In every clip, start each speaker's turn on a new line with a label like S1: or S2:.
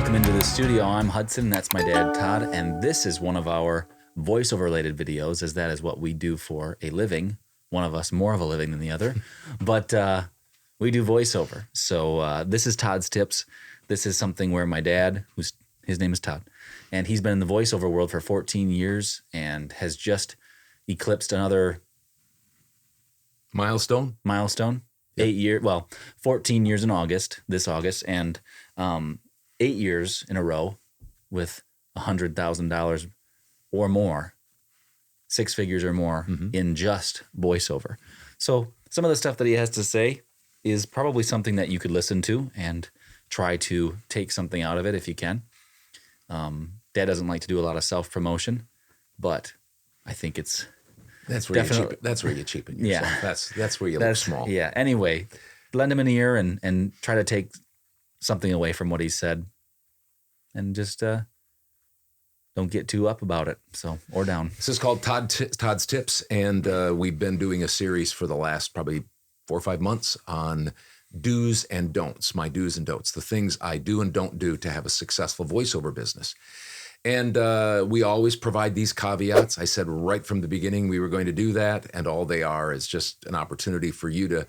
S1: Welcome into the studio. I'm Hudson, that's my dad, Todd, and this is one of our voiceover-related videos, as that is what we do for a living. One of us more of a living than the other, but we do voiceover. So this is Todd's Tips. This is something where my dad, his name is Todd, and he's been in the voiceover world for 14 years and has just eclipsed another
S2: milestone.
S1: Yep. 8 years, well, 14 years in this August, and 8 years in a row with $100,000 or more, 6 figures or more in just voiceover. So some of the stuff that he has to say is probably something that you could listen to and try to take something out of it if you can. Dad doesn't like to do a lot of self-promotion, but I think it's
S2: that's where you cheapen yourself.
S1: Yeah.
S2: That's where you look small.
S1: Yeah. Anyway, lend him an ear and try to take something away from what he said, and just don't get too up about it, or down.
S2: This is called Todd's Tips, and we've been doing a series for the last probably 4 or 5 months on do's and don'ts, my do's and don'ts, the things I do and don't do to have a successful voiceover business. And we always provide these caveats. I said right from the beginning we were going to do that, and all they are is just an opportunity for you to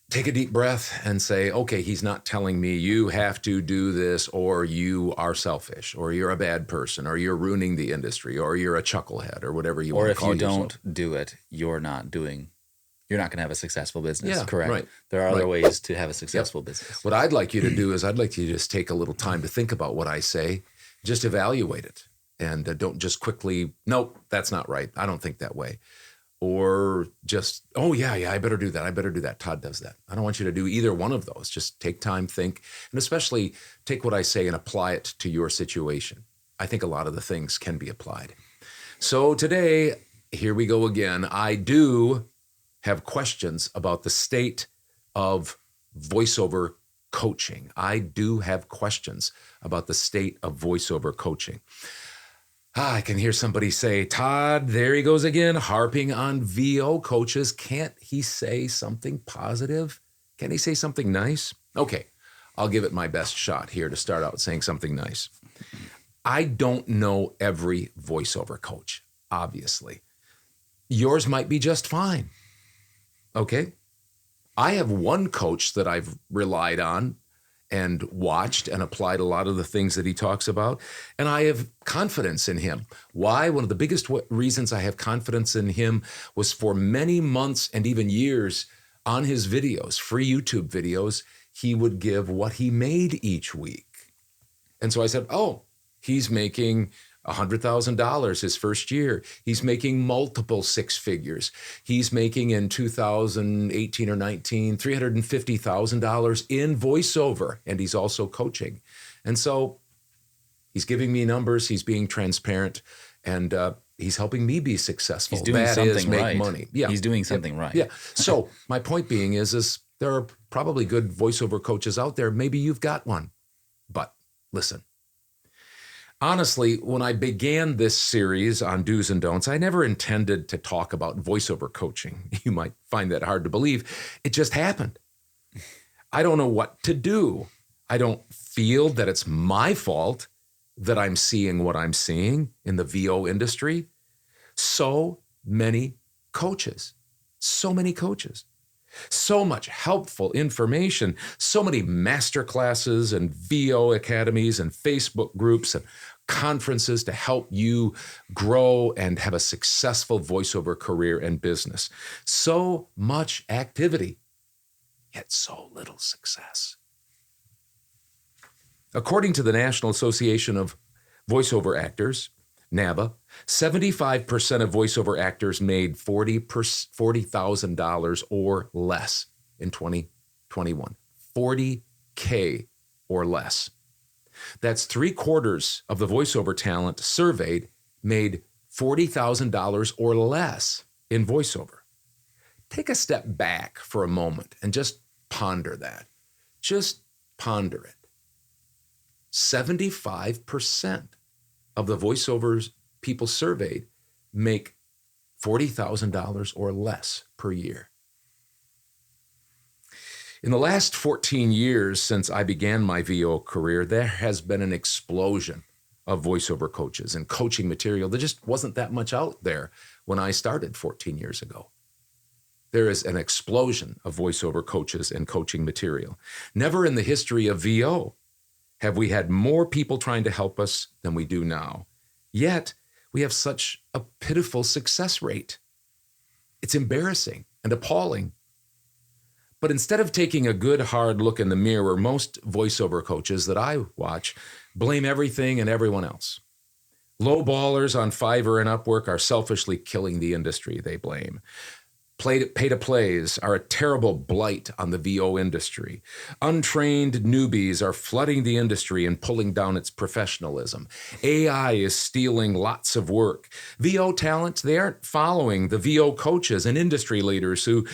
S2: take a deep breath and say, okay, he's not telling me you have to do this, or you are selfish, or you're a bad person, or you're ruining the industry, or you're a chucklehead, or whatever you want to call yourself.
S1: Or if you don't do it, you're not going to have a successful business.
S2: Yeah,
S1: correct.
S2: Right.
S1: There are other ways to have a successful business.
S2: What I'd like you to do is I'd like you to just take a little time to think about what I say, just evaluate it, and don't just quickly, nope, that's not right. I don't think that way. Or just, oh, yeah, I better do that. Todd does that. I don't want you to do either one of those. Just take time, think, and especially take what I say and apply it to your situation. I think a lot of the things can be applied. So today, here we go again. I do have questions about the state of voiceover coaching. I do have questions about the state of voiceover coaching. I can hear somebody say, Todd, there he goes again, harping on VO coaches. Can't he say something positive? Can he say something nice? Okay, I'll give it my best shot here to start out saying something nice. I don't know every voiceover coach, obviously. Yours might be just fine, okay? I have one coach that I've relied on and watched and applied a lot of the things that he talks about, and I have confidence in him. Why? One of the biggest reasons I have confidence in him was for many months and even years on his videos, free YouTube videos, he would give what he made each week. And so I said, oh, he's making $100,000 his first year. He's making multiple 6 figures. He's making in 2018 or 19, $350,000 in voiceover, and he's also coaching. And so he's giving me numbers, he's being transparent, and he's helping me be successful.
S1: He's doing something
S2: make
S1: right.
S2: Money. Yeah.
S1: He's doing something right.
S2: Yeah. So my point being is there are probably good voiceover coaches out there. Maybe you've got one, but listen. Honestly, when I began this series on do's and don'ts, I never intended to talk about voiceover coaching. You might find that hard to believe. It just happened. I don't know what to do. I don't feel that it's my fault that I'm seeing what I'm seeing in the VO industry. So many coaches, so much helpful information, so many masterclasses and VO academies and Facebook groups and conferences to help you grow and have a successful voiceover career and business. So much activity, yet so little success. According to the National Association of Voiceover Actors, NAVA, 75% of voiceover actors made $40,000 or less in 2021. $40K or less. That's 3/4 of the voiceover talent surveyed made $40,000 or less in voiceover. Take a step back for a moment and just ponder that. Just ponder it. 75% of the voiceovers people surveyed make $40,000 or less per year. In the last 14 years since I began my VO career, there has been an explosion of voiceover coaches and coaching material. There just wasn't that much out there when I started 14 years ago. There is an explosion of voiceover coaches and coaching material. Never in the history of VO have we had more people trying to help us than we do now. Yet, we have such a pitiful success rate. It's embarrassing and appalling. But instead of taking a good hard look in the mirror, most voiceover coaches that I watch blame everything and everyone else. Low ballers on Fiverr and Upwork are selfishly killing the industry, they blame. Pay-to-plays are a terrible blight on the VO industry. Untrained newbies are flooding the industry and pulling down its professionalism. AI is stealing lots of work. VO talent, they aren't following the VO coaches and industry leaders who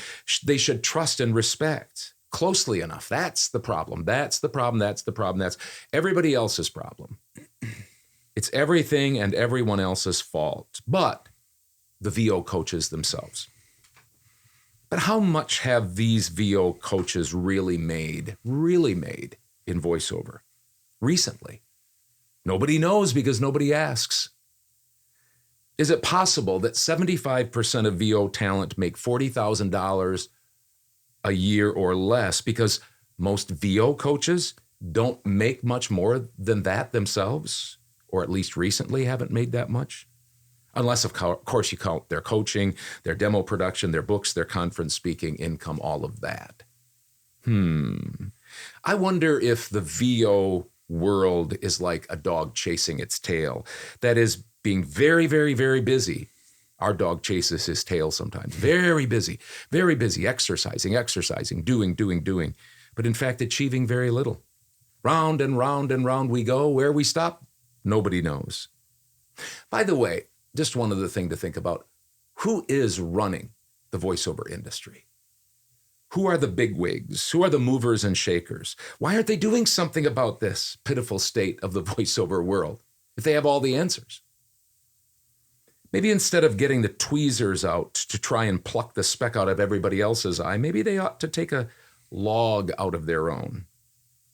S2: they should trust and respect closely enough. That's the problem. That's the problem. That's the problem. That's everybody else's problem. It's everything and everyone else's fault, but the VO coaches themselves. But how much have these VO coaches really made in voiceover recently? Nobody knows because nobody asks. Is it possible that 75% of VO talent make $40,000 a year or less because most VO coaches don't make much more than that themselves, or at least recently haven't made that much? Unless, of course, you count their coaching, their demo production, their books, their conference speaking income, all of that. I wonder if the VO world is like a dog chasing its tail. That is, being very, very, very busy. Our dog chases his tail sometimes. Very busy, exercising, doing, but in fact, achieving very little. Round and round and round we go. Where we stop, nobody knows. By the way, just one other thing to think about. Who is running the voiceover industry? Who are the bigwigs? Who are the movers and shakers? Why aren't they doing something about this pitiful state of the voiceover world if they have all the answers? Maybe instead of getting the tweezers out to try and pluck the speck out of everybody else's eye, maybe they ought to take a log out of their own.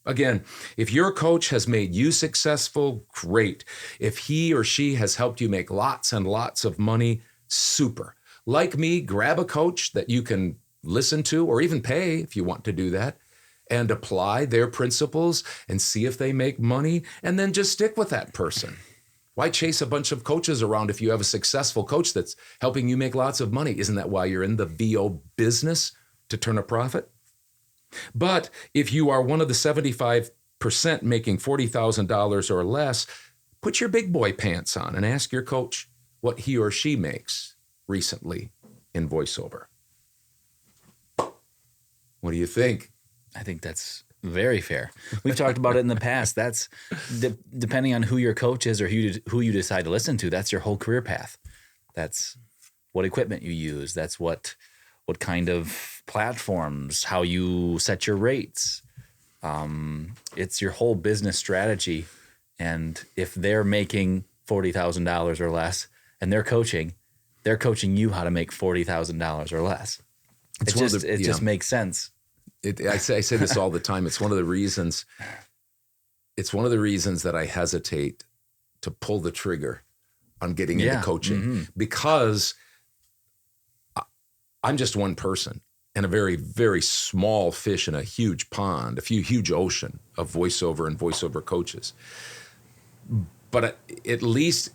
S2: Again, if your coach has made you successful, great. If he or she has helped you make lots and lots of money, super. Like me, grab a coach that you can listen to or even pay if you want to do that and apply their principles and see if they make money and then just stick with that person. Why chase a bunch of coaches around if you have a successful coach that's helping you make lots of money? Isn't that why you're in the VO business, to turn a profit? But if you are one of the 75% making $40,000 or less, put your big boy pants on and ask your coach what he or she makes recently in voiceover. What do you think?
S1: I think that's very fair. We've talked about it in the past. That's depending on who your coach is or who you decide to listen to, that's your whole career path. That's what equipment you use. That's what kind of platforms, how you set your rates. It's your whole business strategy. And if they're making $40,000 or less and they're coaching you how to make $40,000 or less. It just makes sense.
S2: I say this all the time. It's one of the reasons that I hesitate to pull the trigger on getting into coaching because I'm just one person and a very, very small fish in a huge pond, a huge ocean of voiceover and voiceover coaches. But it at least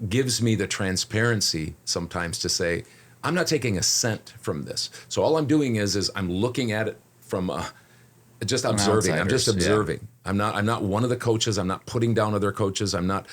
S2: gives me the transparency sometimes to say, I'm not taking a cent from this. So all I'm doing is I'm looking at it from just observing. I'm just observing. Yeah. I'm not one of the coaches. I'm not putting down other coaches. I'm not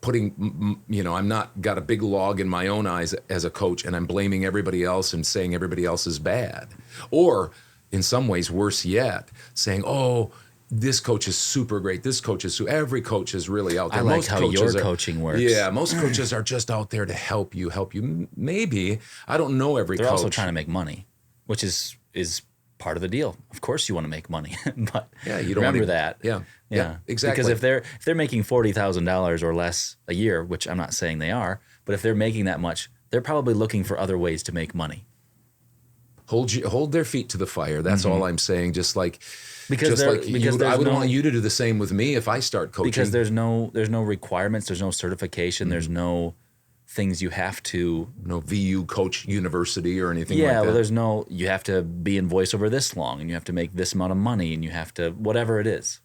S2: I'm not got a big log in my own eyes as a coach and I'm blaming everybody else and saying everybody else is bad. Or in some ways, worse yet, saying, oh, this coach is super great. This coach is every coach is really out there.
S1: I like how your coaching works.
S2: Yeah, most coaches are just out there to help you. Maybe. I don't know every coach.
S1: They're also trying to make money, which is part of the deal. Of course you want to make money, but
S2: you don't
S1: remember that.
S2: Yeah, exactly.
S1: Because if they're making $40,000 or less a year, which I'm not saying they are, but if they're making that much, they're probably looking for other ways to make money.
S2: hold their feet to the fire. That's all I'm saying. Just like
S1: Because
S2: I would want you to do the same with me if I start coaching.
S1: Because there's no requirements, there's no certification, there's no things you have to.
S2: No VU coach university or anything like that.
S1: Yeah, well, there's no, you have to be in voiceover this long and you have to make this amount of money and you have to, whatever it is.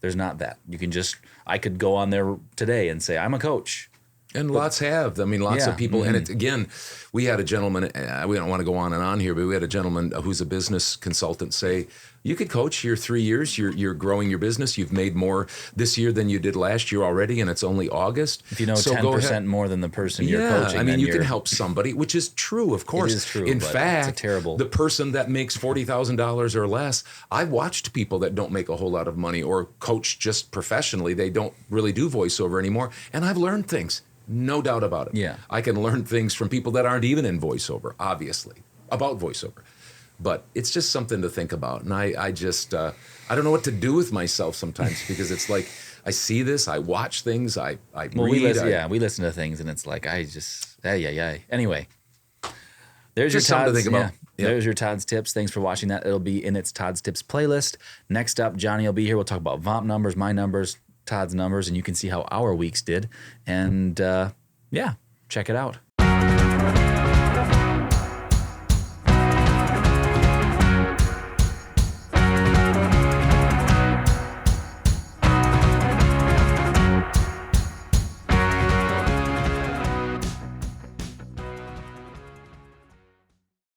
S1: There's not that. You can just, I could go on there today and say, I'm a coach.
S2: And lots have. I mean, lots of people. And again, we had a gentleman, we don't want to go on and on here, but we had a gentleman who's a business consultant say, you could coach your 3 years, you're growing your business, you've made more this year than you did last year already, and it's only August.
S1: If you know 10% more than the person you're coaching.
S2: I mean, you can help somebody, which is true, of course.
S1: It is true.
S2: In fact,
S1: it's a terrible.
S2: The person that makes $40,000 or less, I've watched people that don't make a whole lot of money or coach just professionally. They don't really do voiceover anymore, and I've learned things. No doubt about it.
S1: Yeah.
S2: I can learn things from people that aren't even in voiceover, obviously, about voiceover. But it's just something to think about. And I just, I don't know what to do with myself sometimes because it's like, I see this, I watch things, I read.
S1: We listen to things and it's like, Anyway, there's
S2: just
S1: your
S2: something
S1: Todd's,
S2: to think about.
S1: Yeah. There's your Todd's Tips. Thanks for watching that. It'll be in its Todd's Tips playlist. Next up, Johnny will be here. We'll talk about VOMP numbers, my numbers, Todd's numbers, and you can see how our weeks did. And check it out.